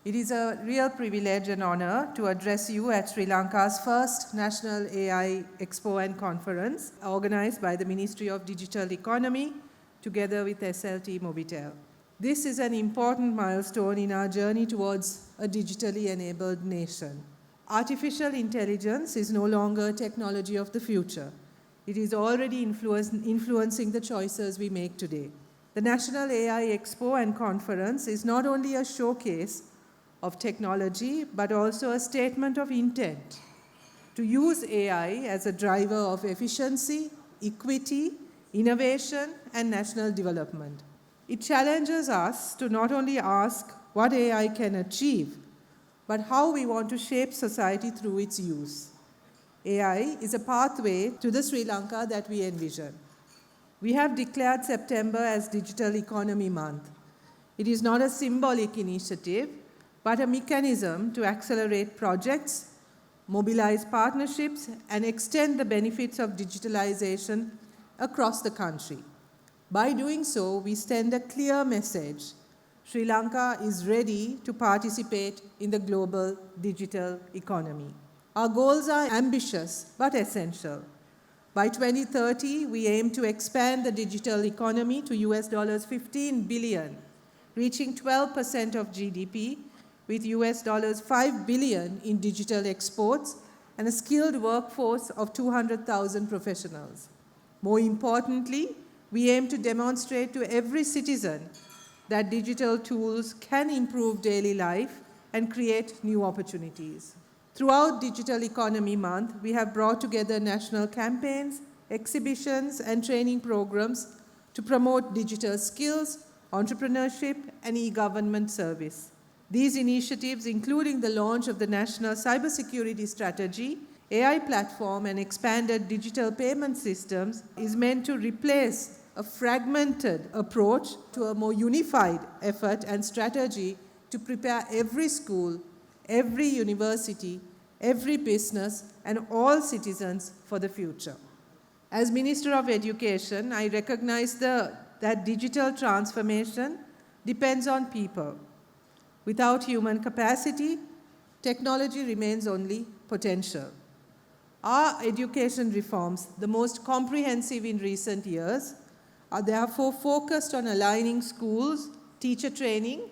It is a real privilege and honor to address you at Sri Lanka's first National AI Expo and Conference, organized by the Ministry of Digital Economy, together with SLT Mobitel. This is an important milestone in our journey towards a digitally enabled nation. Artificial intelligence is no longer technology of the future. It is already influencing the choices we make today. The National AI Expo and Conference is not only a showcase of technology, but also a statement of intent to use AI as a driver of efficiency, equity, innovation, and national development. It challenges us to not only ask what AI can achieve, but how we want to shape society through its use. AI is a pathway to the Sri Lanka that we envision. We have declared September as Digital Economy Month. It is not a symbolic initiative, but a mechanism to accelerate projects, mobilize partnerships, and extend the benefits of digitalization across the country. By doing so, we send a clear message. Sri Lanka is ready to participate in the global digital economy. Our goals are ambitious but essential. By 2030, we aim to expand the digital economy to US $15 billion, reaching 12% of GDP, with US $5 billion in digital exports and a skilled workforce of 200,000 professionals. More importantly, we aim to demonstrate to every citizen that digital tools can improve daily life and create new opportunities. Throughout Digital Economy Month, we have brought together national campaigns, exhibitions, and training programs to promote digital skills, entrepreneurship, and e-government service. These initiatives, including the launch of the National Cybersecurity Strategy, AI platform, and expanded digital payment systems, is meant to replace a fragmented approach to a more unified effort and strategy to prepare every school, every university, every business, and all citizens for the future. As Minister of Education, I recognize that digital transformation depends on people. Without human capacity, technology remains only potential. Our education reforms, the most comprehensive in recent years, are therefore focused on aligning schools, teacher training,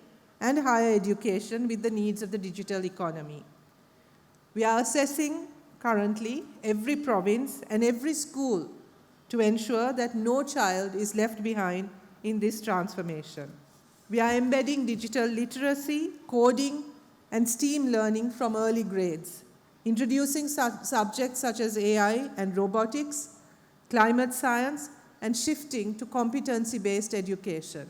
and higher education with the needs of the digital economy. We are assessing currently every province and every school to ensure that no child is left behind in this transformation. We are embedding digital literacy, coding, and STEAM learning from early grades, introducing subjects such as AI and robotics, climate science, and shifting to competency-based education.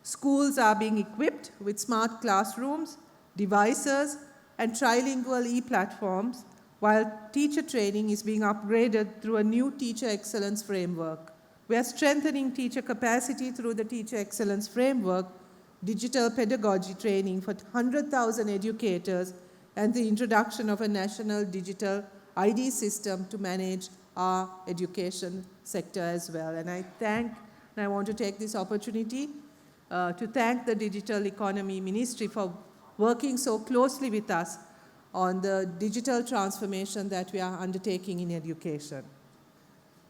Schools are being equipped with smart classrooms, devices, and trilingual e-platforms, while teacher training is being upgraded through a new teacher excellence framework. We are strengthening teacher capacity through the Teacher Excellence Framework, digital pedagogy training for 100,000 educators, and the introduction of a national digital ID system to manage our education sector as well. And I want to take this opportunity to thank the Digital Economy Ministry for working so closely with us on the digital transformation that we are undertaking in education.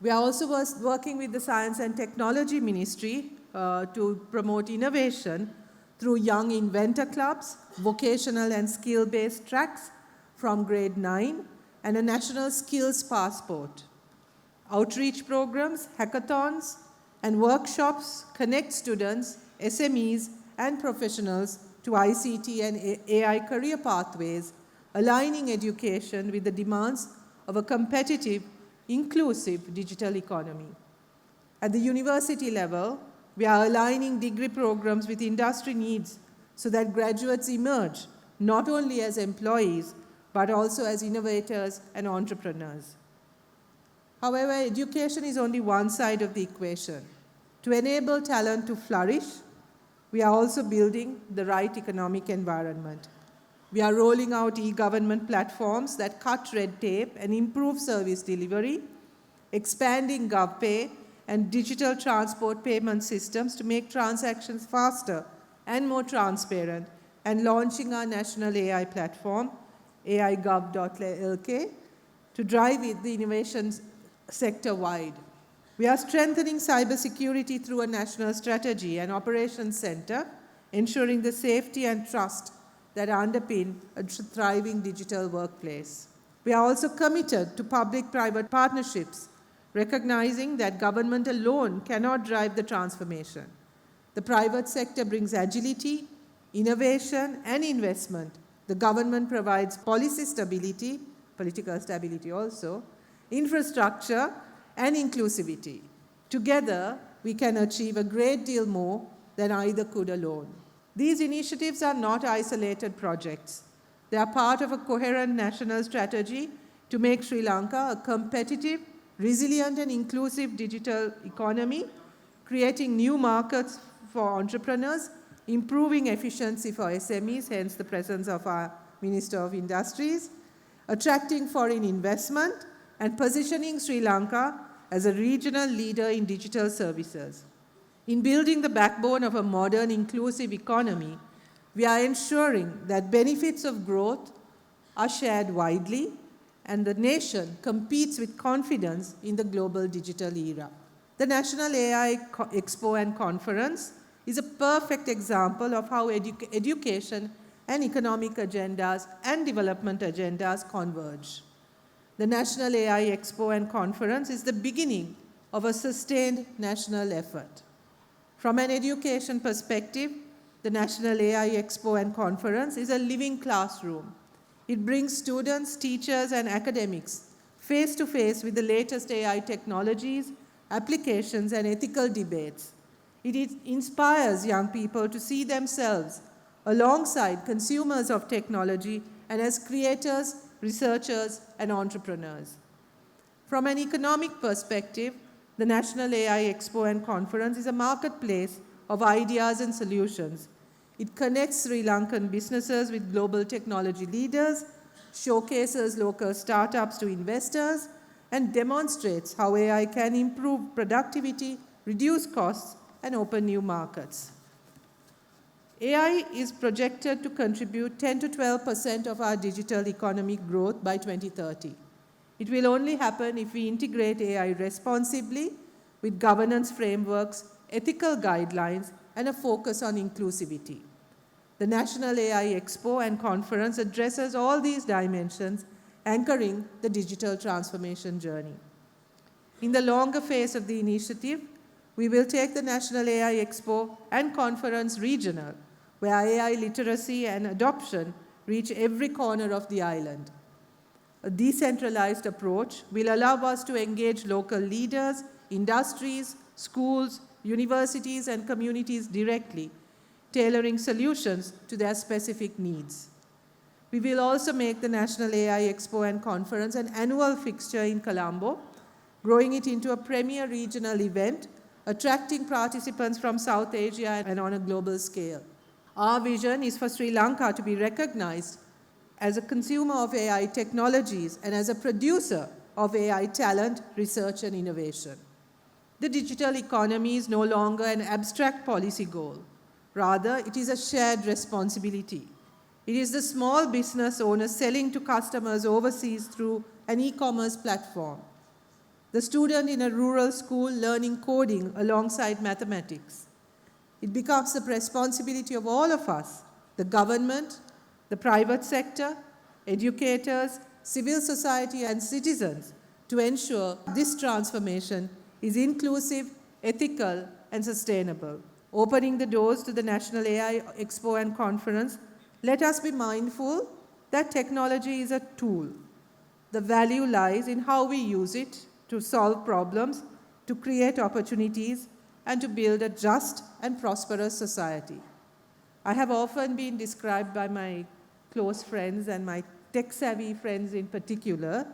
We are also working with the Science and Technology Ministry to promote innovation through young inventor clubs, vocational and skill-based tracks from grade 9, and a national skills passport. Outreach programs, hackathons, and workshops connect students, SMEs, and professionals to ICT and AI career pathways, aligning education with the demands of a competitive, inclusive digital economy. At the university level, we are aligning degree programs with industry needs so that graduates emerge not only as employees, but also as innovators and entrepreneurs. However, education is only one side of the equation. To enable talent to flourish, we are also building the right economic environment. We are rolling out e-government platforms that cut red tape and improve service delivery, expanding GovPay and digital transport payment systems to make transactions faster and more transparent, and launching our national AI platform, aigov.lk, to drive the innovation sector wide. We are strengthening cybersecurity through a national strategy and operations center, ensuring the safety and trust that underpin a thriving digital workplace. We are also committed to public-private partnerships, recognizing that government alone cannot drive the transformation. The private sector brings agility, innovation, and investment. The government provides policy stability, political stability also, infrastructure, and inclusivity. Together, we can achieve a great deal more than either could alone. These initiatives are not isolated projects. They are part of a coherent national strategy to make Sri Lanka a competitive, resilient, and inclusive digital economy, creating new markets for entrepreneurs, improving efficiency for SMEs, hence the presence of our Minister of Industries, attracting foreign investment, and positioning Sri Lanka as a regional leader in digital services. In building the backbone of a modern, inclusive economy, we are ensuring that benefits of growth are shared widely and the nation competes with confidence in the global digital era. The National AI Expo and Conference is a perfect example of how education and economic agendas and development agendas converge. The National AI Expo and Conference is the beginning of a sustained national effort. From an education perspective, the National AI Expo and Conference is a living classroom. It brings students, teachers, and academics face to face with the latest AI technologies, applications, and ethical debates. It inspires young people to see themselves alongside consumers of technology and as creators, researchers, and entrepreneurs. From an economic perspective, the National AI Expo and Conference is a marketplace of ideas and solutions. It connects Sri Lankan businesses with global technology leaders, showcases local startups to investors, and demonstrates how AI can improve productivity, reduce costs, and open new markets. AI is projected to contribute 10 to 12% of our digital economic growth by 2030. It will only happen if we integrate AI responsibly with governance frameworks, ethical guidelines, and a focus on inclusivity. The National AI Expo and Conference addresses all these dimensions, anchoring the digital transformation journey. In the longer phase of the initiative, we will take the National AI Expo and Conference regional, where AI literacy and adoption reach every corner of the island. A decentralized approach will allow us to engage local leaders, industries, schools, universities, and communities directly, tailoring solutions to their specific needs. We will also make the National AI Expo and Conference an annual fixture in Colombo, growing it into a premier regional event, attracting participants from South Asia and on a global scale. Our vision is for Sri Lanka to be recognized as a consumer of AI technologies and as a producer of AI talent, research, and innovation. The digital economy is no longer an abstract policy goal. Rather, it is a shared responsibility. It is the small business owner selling to customers overseas through an e-commerce platform. The student in a rural school learning coding alongside mathematics. It becomes the responsibility of all of us, the government, the private sector, educators, civil society, and citizens, to ensure this transformation is inclusive, ethical, and sustainable. Opening the doors to the National AI Expo and Conference, let us be mindful that technology is a tool. The value lies in how we use it to solve problems, to create opportunities, and to build a just and prosperous society. I have often been described by my close friends and my tech-savvy friends in particular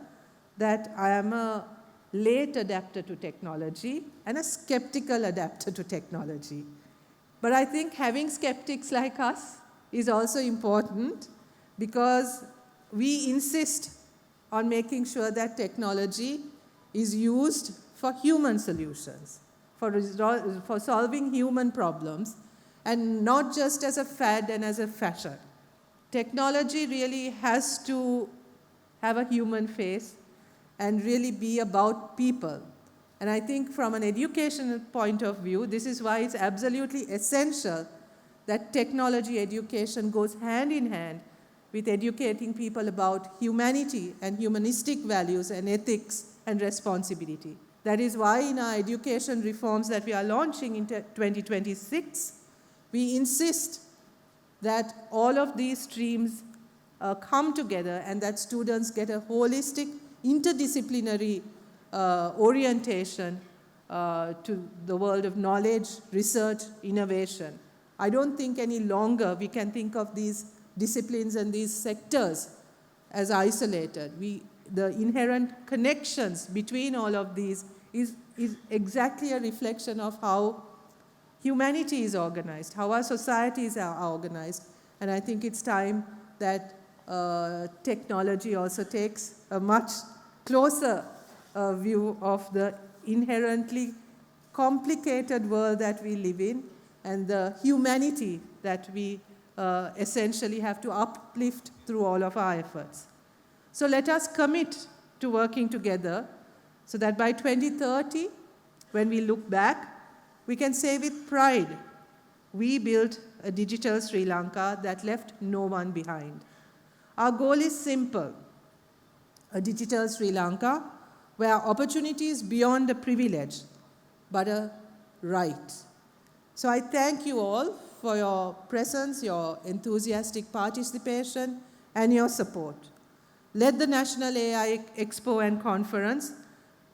that I am a late adapter to technology and a skeptical adapter to technology. But I think having skeptics like us is also important because we insist on making sure that technology is used for human solutions, for solving human problems, and not just as a fad and as a fashion. Technology really has to have a human face and really be about people. And I think from an educational point of view, this is why it's absolutely essential that technology education goes hand in hand with educating people about humanity and humanistic values and ethics and responsibility. That is why in our education reforms that we are launching in 2026, we insist that all of these streams come together and that students get a holistic, interdisciplinary orientation to the world of knowledge, research, innovation. I don't think any longer we can think of these disciplines and these sectors as isolated. The inherent connections between all of these is exactly a reflection of how humanity is organized, how our societies are organized. And I think it's time that technology also takes a much closer view of the inherently complicated world that we live in and the humanity that we essentially have to uplift through all of our efforts. So let us commit to working together so that by 2030, when we look back, we can say with pride, we built a digital Sri Lanka that left no one behind. Our goal is simple, a digital Sri Lanka where opportunity is beyond a privilege, but a right. So I thank you all for your presence, your enthusiastic participation, and your support. Let the National AI Expo and Conference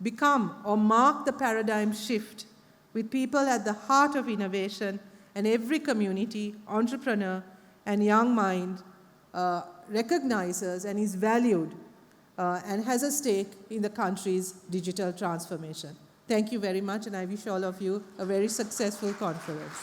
become or mark the paradigm shift with people at the heart of innovation and every community, entrepreneur, and young mind recognizes and is valued and has a stake in the country's digital transformation. Thank you very much, and I wish all of you a very successful conference.